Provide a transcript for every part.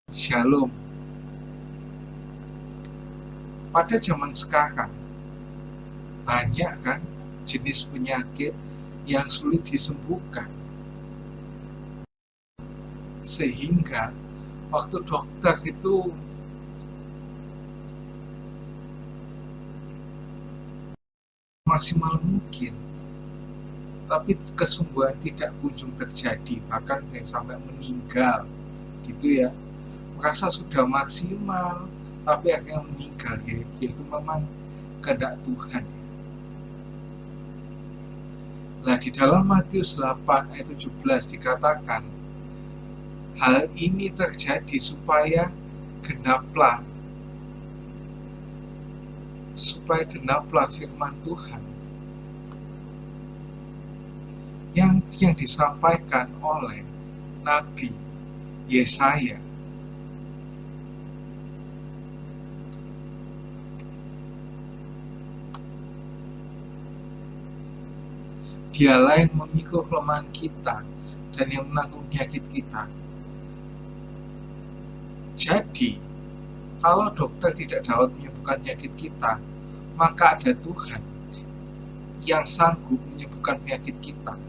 Shalom. Pada zaman sekarang, banyak kan jenis penyakit yang sulit disembuhkan. Sehingga waktu dokter itu maksimal mungkin, tapi kesembuhan tidak kunjung terjadi, bahkan yang sampai meninggal gitu ya. Merasa sudah maksimal, tapi akhirnya meninggal, yaitu memang kehendak Tuhan. Nah, di dalam Matius 8 ayat 17 dikatakan, hal ini terjadi supaya genaplah firman Tuhan yang disampaikan oleh Nabi Yesaya. Dialah yang memikul kelemahan kita dan yang menanggung penyakit kita. Jadi, kalau dokter tidak dapat menyembuhkan penyakit kita, maka ada Tuhan yang sanggup menyembuhkan penyakit kita.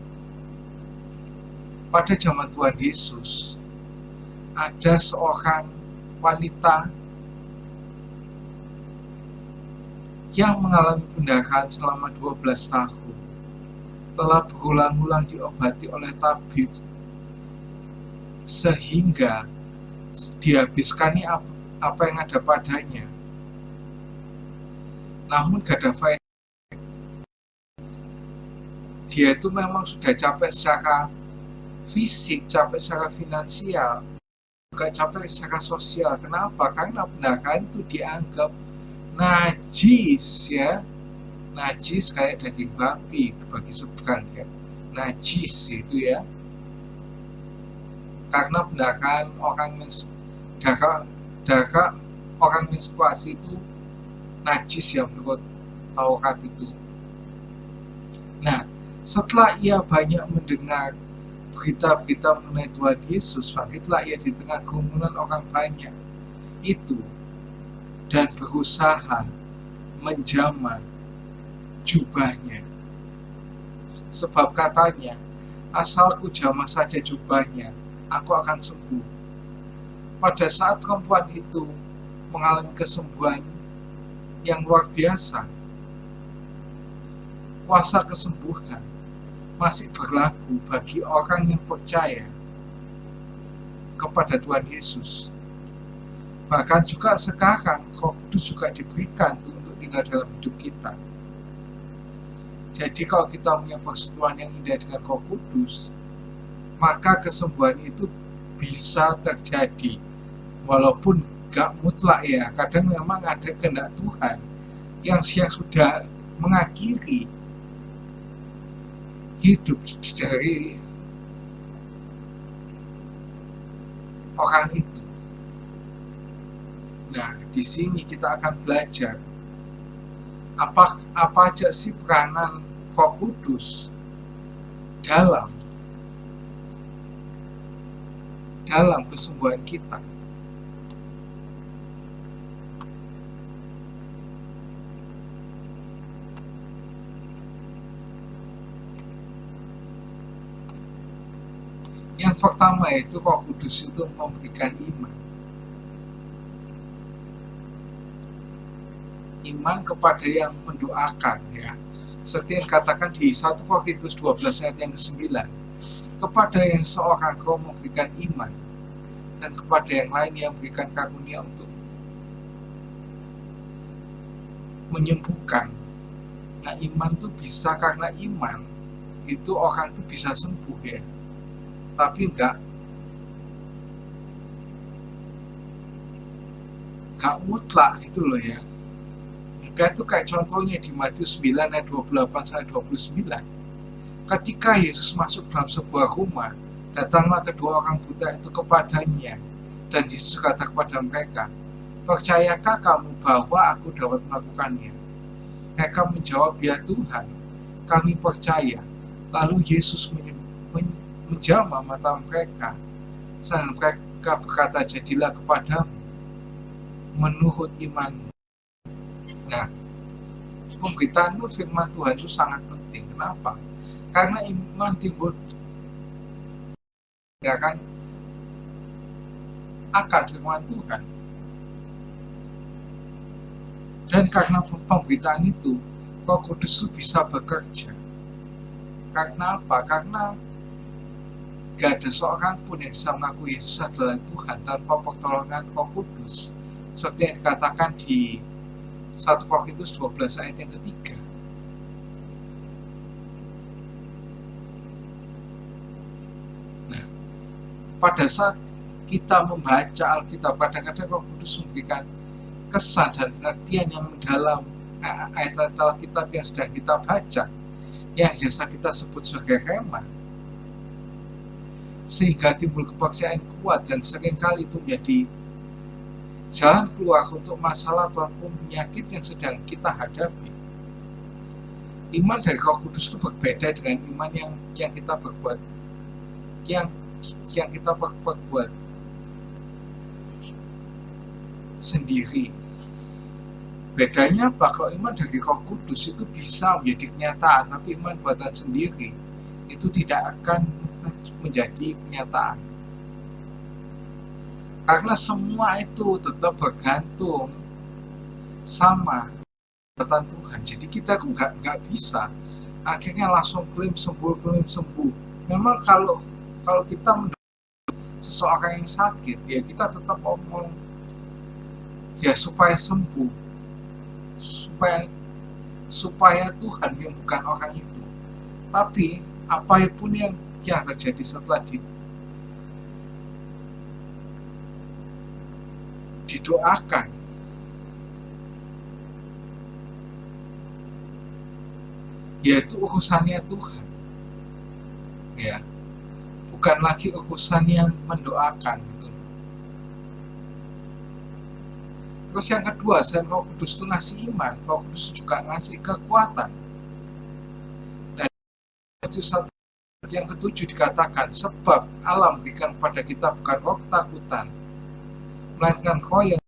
Pada zaman Tuhan Yesus, ada seorang wanita yang mengalami pendarahan selama 12 tahun. Telah berulang-ulang diobati oleh tabib, sehingga dihabiskan apa yang ada padanya. Namun gak ada faedah. Dia itu memang sudah capek secara fisik, capek secara finansial, juga capek secara sosial. Kenapa? Karena pendarahan itu dianggap najis ya. Najis kayak daging babi bagi seberang ya. Najis itu ya. Karena pendarahan darah orang menstruasi itu najis ya menurut Taurat itu. Nah, setelah ia banyak mendengar berita-berita mengenai Tuhan Yesus, bangkitlah ia di tengah kerumunan orang banyak itu dan berusaha menjamah jubahnya. Sebab katanya, asalku jamah saja jubahnya, aku akan sembuh. Pada saat perempuan itu mengalami kesembuhan yang luar biasa, kuasa kesembuhan masih berlaku bagi orang yang percaya kepada Tuhan Yesus. Bahkan juga sekarang Roh Kudus juga diberikan untuk tinggal dalam hidup kita. Jadi kalau kita punya persekutuan yang indah dengan Roh Kudus, maka kesembuhan itu bisa terjadi. Walaupun gak mutlak ya, kadang memang ada kehendak Tuhan yang sudah mengakhiri hidup dari orang itu. Nah, di sini kita akan belajar apa aja sih peranan Roh Kudus dalam kesembuhan kita. Yang pertama itu Roh Kudus itu memberikan iman. Iman kepada yang mendoakan ya. Seperti yang katakan di 1 Korintus 12 ayat yang ke-9. Kepada yang seorang kau memberikan iman, dan kepada yang lain yang memberikan karunia untuk menyembuhkan. Nah, iman itu bisa, karena iman itu orang itu bisa sembuh ya. Tapi enggak mutlak gitu loh ya. Enggak, itu kayak contohnya di Matius 9 ayat 28-29. Ketika Yesus masuk dalam sebuah rumah, datanglah kedua orang buta itu kepadanya, dan Yesus kata kepada mereka, percayakah kamu bahwa aku dapat melakukannya? Mereka menjawab, ya Tuhan, kami percaya. Lalu Yesus menjamah mata mereka, Maka berkata, jadilah kepadamu menurut imanmu. Nah, pemberitaan itu firman Tuhan itu sangat penting. Kenapa? Karena iman timbul kan akan firman Tuhan. Dan karena pemberitaan itu, Roh Kudus itu bisa bekerja. Karena apa? Karena gak ada seorang pun yang bisa mengaku Yesus adalah Tuhan tanpa pertolongan Roh Kudus. Seperti yang dikatakan di 1 Korintus 12 ayat yang ketiga. Nah, pada saat kita membaca Alkitab, kadang-kadang Roh Kudus memberikan kesan dan pengertian yang mendalam ayat-ayat Alkitab yang sedang kita baca, yang biasa kita sebut sebagai rema, sehingga timbul kepercayaan kuat dan seringkali itu menjadi jalan keluar untuk masalah ataupun penyakit yang sedang kita hadapi. Iman dari Roh Kudus itu berbeda dengan iman yang kita berbuat, yang kita perbuat sendiri. Bedanya apa? Kalau iman dari Roh Kudus itu bisa menjadi kenyataan, tapi iman buatan sendiri itu tidak akan menjadi kenyataan. Karena semua itu tetap bergantung sama buatan Tuhan. Jadi kita kok nggak bisa akhirnya langsung klaim sembuh. Memang kalau kita mendengar seseorang yang sakit, ya kita tetap ngomong ya supaya sembuh, supaya Tuhan menyembuhkan orang itu. Tapi apapun yang terjadi setelah didoakan, yaitu urusannya Tuhan, ya, bukan lagi urusan yang mendoakan gitu. Terus yang kedua, selain Roh Kudus itu ngasih iman, Roh Kudus juga ngasih kekuatan. Dan itu satu yang ketujuh dikatakan, sebab Allah memberikan kepada kita bukan roh ketakutan, melainkan roh yang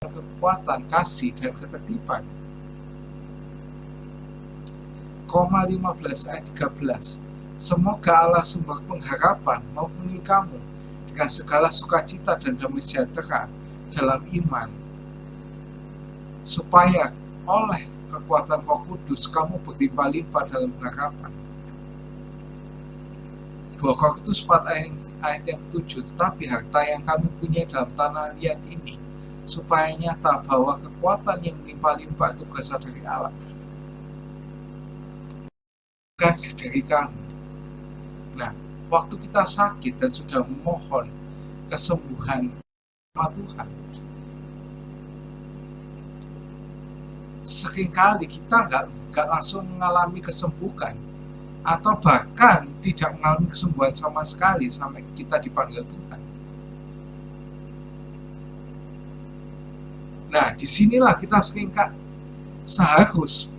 kekuatan, kasih, dan ketertiban. Roma 15 ayat 13. Semoga Allah sumber pengharapan memenuhi kamu dengan segala sukacita dan damai sejahtera dalam iman, supaya oleh kekuatan Roh Kudus kamu berlimpah-limpah dalam pengharapan. 2 Korintus 4 ayat yang ke-7. Tetapi harta yang kami punya dalam tanah liat ini, supaya nyata bahwa kekuatan yang melimpah-limpah itu berasal dari Allah, bukan dari kami. Nah, waktu kita sakit dan sudah memohon kesembuhan sama Tuhan, seringkali kita nggak langsung mengalami kesembuhan, atau bahkan tidak mengalami kesembuhan sama sekali sampai kita dipanggil Tuhan. Nah, disinilah kita seharus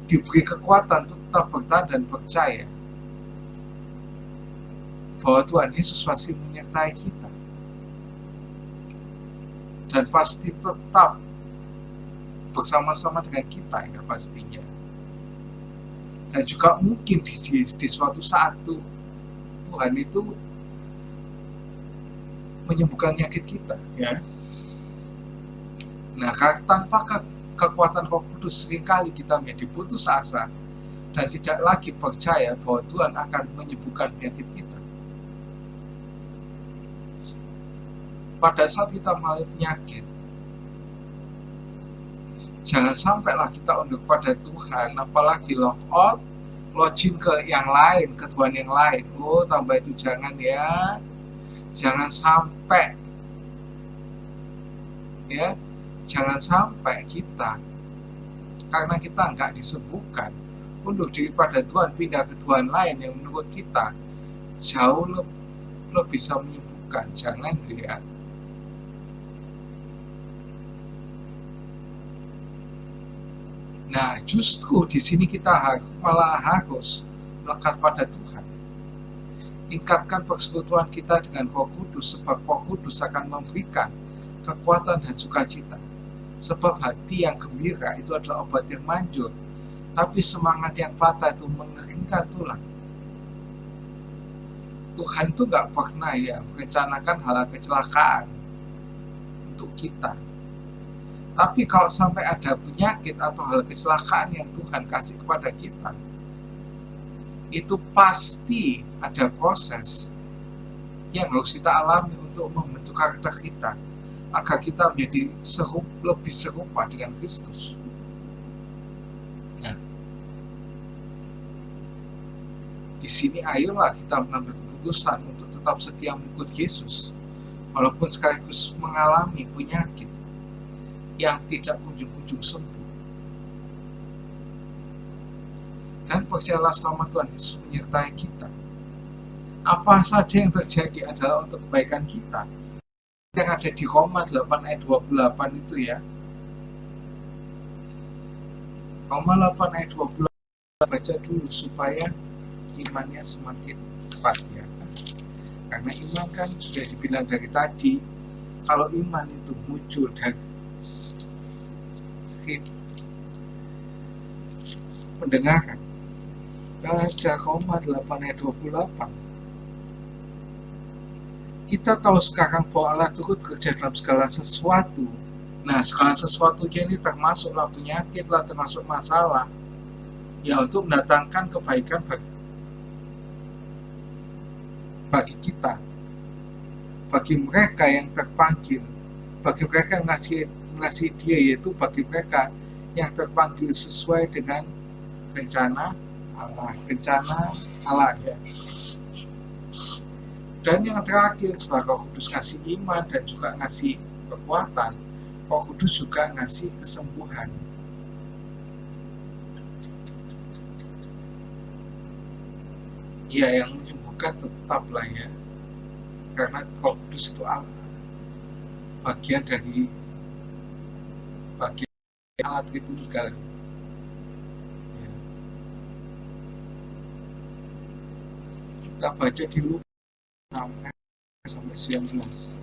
diberi kekuatan untuk tetap bertahan dan percaya bahwa Tuhan Yesus masih menyertai kita dan pasti tetap bersama-sama dengan kita, ya pastinya. Dan juga mungkin di suatu saat Tuhan itu menyembuhkan penyakit kita, ya. Nah, tanpa kekuatan Roh Kudus seringkali kita menjadi putus asa dan tidak lagi percaya bahwa Tuhan akan menyembuhkan penyakit kita. Pada saat kita mengalami penyakit, jangan sampailah kita undur pada Tuhan, apalagi login ke yang lain, ke Tuhan yang lain. Oh, tambah itu jangan ya. Jangan sampai. Ya, jangan sampai kita, karena kita nggak disembuhkan, undur diri pada Tuhan, pindah ke Tuhan lain yang menurut kita jauh lebih bisa menyembuhkan. Jangan ya. Nah, justru di sini kita malah harus melekat pada Tuhan. Tingkatkan persekutuan kita dengan Roh Kudus, sebab Roh Kudus akan memberikan kekuatan dan sukacita. Sebab hati yang gembira itu adalah obat yang manjur, tapi semangat yang patah itu mengeringkan tulang. Tuhan tuh nggak pernah ya merencanakan hal kecelakaan untuk kita. Tapi kalau sampai ada penyakit atau hal kecelakaan yang Tuhan kasih kepada kita, itu pasti ada proses yang harus kita alami untuk membentuk karakter kita, agar kita menjadi lebih serupa dengan Kristus. Nah, di sini ayolah kita mengambil keputusan untuk tetap setia mengikut Yesus, walaupun sekaligus mengalami penyakit yang tidak kunjung-kunjung sembuh. Dan percayalah selama Tuhan Yesus menyertai kita, apa saja yang terjadi adalah untuk kebaikan kita. Yang ada di Roma 8 ayat 28 itu ya. Roma 8 ayat 28, baca dulu supaya imannya semakin kuat ya. Karena iman kan sudah dibilang dari tadi, kalau iman itu muncul dari pendengaran. Baca Roma 8 ayat 28. Kita tahu sekarang bahwa Allah turut bekerja dalam segala sesuatu. Nah, segala sesuatunya ini termasuklah penyakit lah, termasuk masalah, ya untuk mendatangkan kebaikan bagi kita, bagi mereka yang terpanggil, bagi mereka yang mengasihi Dia, yaitu bagi mereka yang terpanggil sesuai dengan rencana Allah ya. Dan yang terakhir, setelah Roh Kudus ngasih iman dan juga ngasih kekuatan, Roh Kudus juga ngasih kesembuhan. Ya, yang menyembuhkan tetaplah ya, karena Roh Kudus itu bagian dari alat Tritunggal. Ya. Kita baca di Lukas 6-19.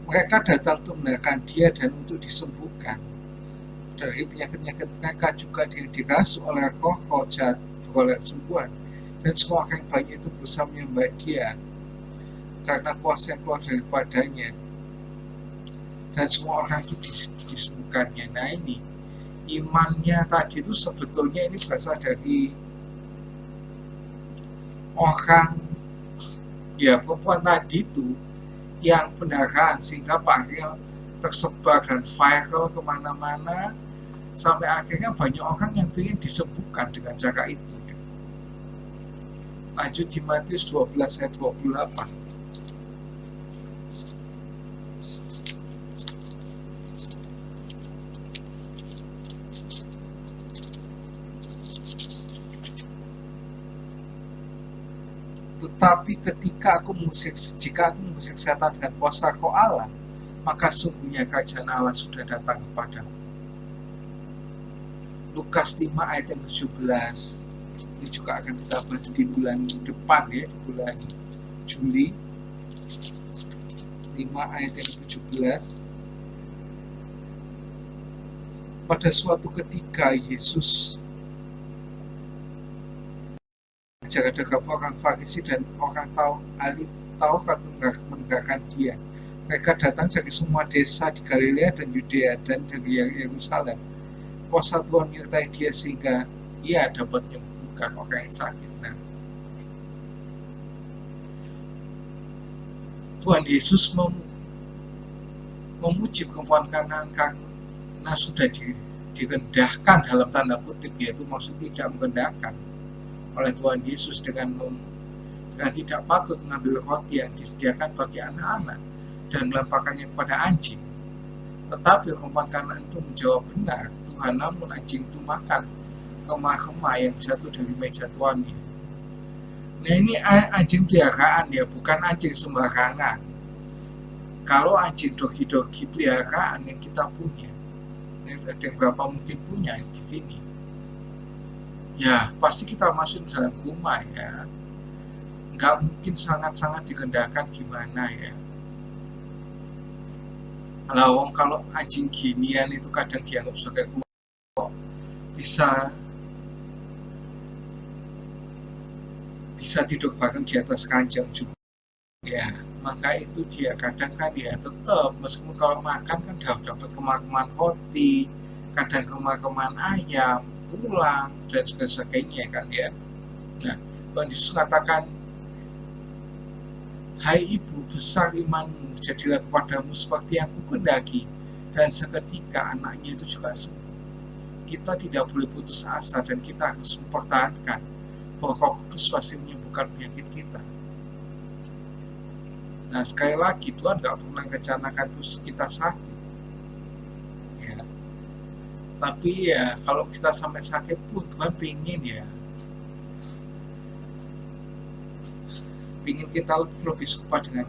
Mereka datang untuk mendengarkan Dia dan untuk disembuhkan dari penyakit-penyakit mereka, juga yang dirasuki oleh roh-roh jahat beroleh kesembuhan. Dan semua orang yang baik itu berusaha menyembah Dia karena kuasa yang keluar daripadanya, dan semua orang itu disembuhkannya. Nah, ini imannya tadi itu sebetulnya ini berasal dari orang ya, perempuan tadi itu yang pendarahan, sehingga akhirnya tersebar dan viral kemana-mana, sampai akhirnya banyak orang yang ingin disembuhkan dengan cara itu ya. Lanjut di Matius 12 ayat 28. Tetapi jika aku mengusir setan dengan kuasa Roh Allah, maka sungguhnya kerajaan Allah sudah datang kepadamu. Lukas 5 ayat yang 17. Ini juga akan kita bahas di bulan depan ya, di bulan Juli. 5 ayat yang 17. Pada suatu ketika Yesus mengajar orang Farisi dan orang ahli Taurat mendengarkan Dia. Mereka datang dari semua desa di Galilea dan Yudea dan dari Yerusalem. Kuasa Tuhan menyertai Dia sehingga Ia dapat menyembuhkan orang yang sakit. Nah, Tuhan Yesus memuji perempuan Kanaan karena sudah direndahkan dalam tanda kutip, yaitu maksud tidak merendahkan oleh Tuhan Yesus dengan tidak patut mengambil roti yang disediakan bagi anak-anak dan melemparkannya kepada anjing. Tetapi perempuan Kanaan itu menjawab, benar Tuhan, namun anjing itu makan remah-remah yang jatuh dari meja tuannya. Nah, ini anjing peliharaan ya, bukan anjing sembarangan. Kalau anjing dogi-dogi peliharaan yang kita punya, ada berapa mungkin punya di sini, ya pasti kita masuk dalam koma ya. Nggak mungkin sangat-sangat dikendalikan gimana ya. Lawang kalau anjing ginian itu kadang dianggap sebagai kelompok, bisa bisa tidur bareng di atas ranjang juga ya. Maka itu dia kadang kan ya tetap meskipun kalau makan kan dapat kemakan roti, kadang kemakan ayam, tulang dan sebagainya kan ya. Nah, Tuhan Yesus katakan, hai ibu, besar imanmu, jadilah kepadamu seperti yang kukendaki. Dan seketika anaknya itu juga sembuh. Kita tidak boleh putus asa dan kita harus mempertahankan bahwa Roh Kudus pasti menyembuhkan penyakit kita. Nah, sekali lagi Tuhan nggak pernah rencanakan terus kita sakit. Ya. Tapi ya kalau kita sampai sakit pun Tuhan pengen kita lebih serupa dengan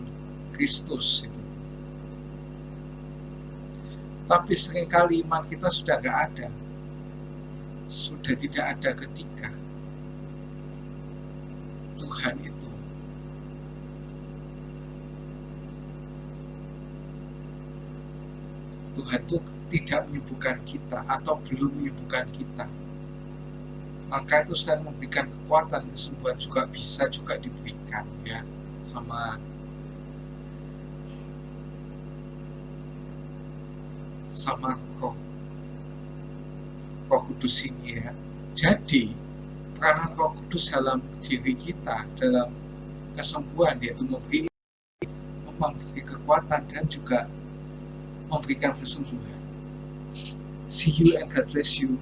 Kristus itu. Tapi seringkali iman kita sudah nggak ada, sudah tidak ada ketika Tuhan itu tidak menyembuhkan kita atau belum menyembuhkan kita. Maka itu selain memberikan kekuatan, kesembuhan juga bisa juga diberikan ya sama Roh Kudus ini ya. Jadi peranan Roh Kudus dalam diri kita, dalam kesembuhan, yaitu memberi kekuatan dan juga memberikan kesembuhan. See you and God bless you.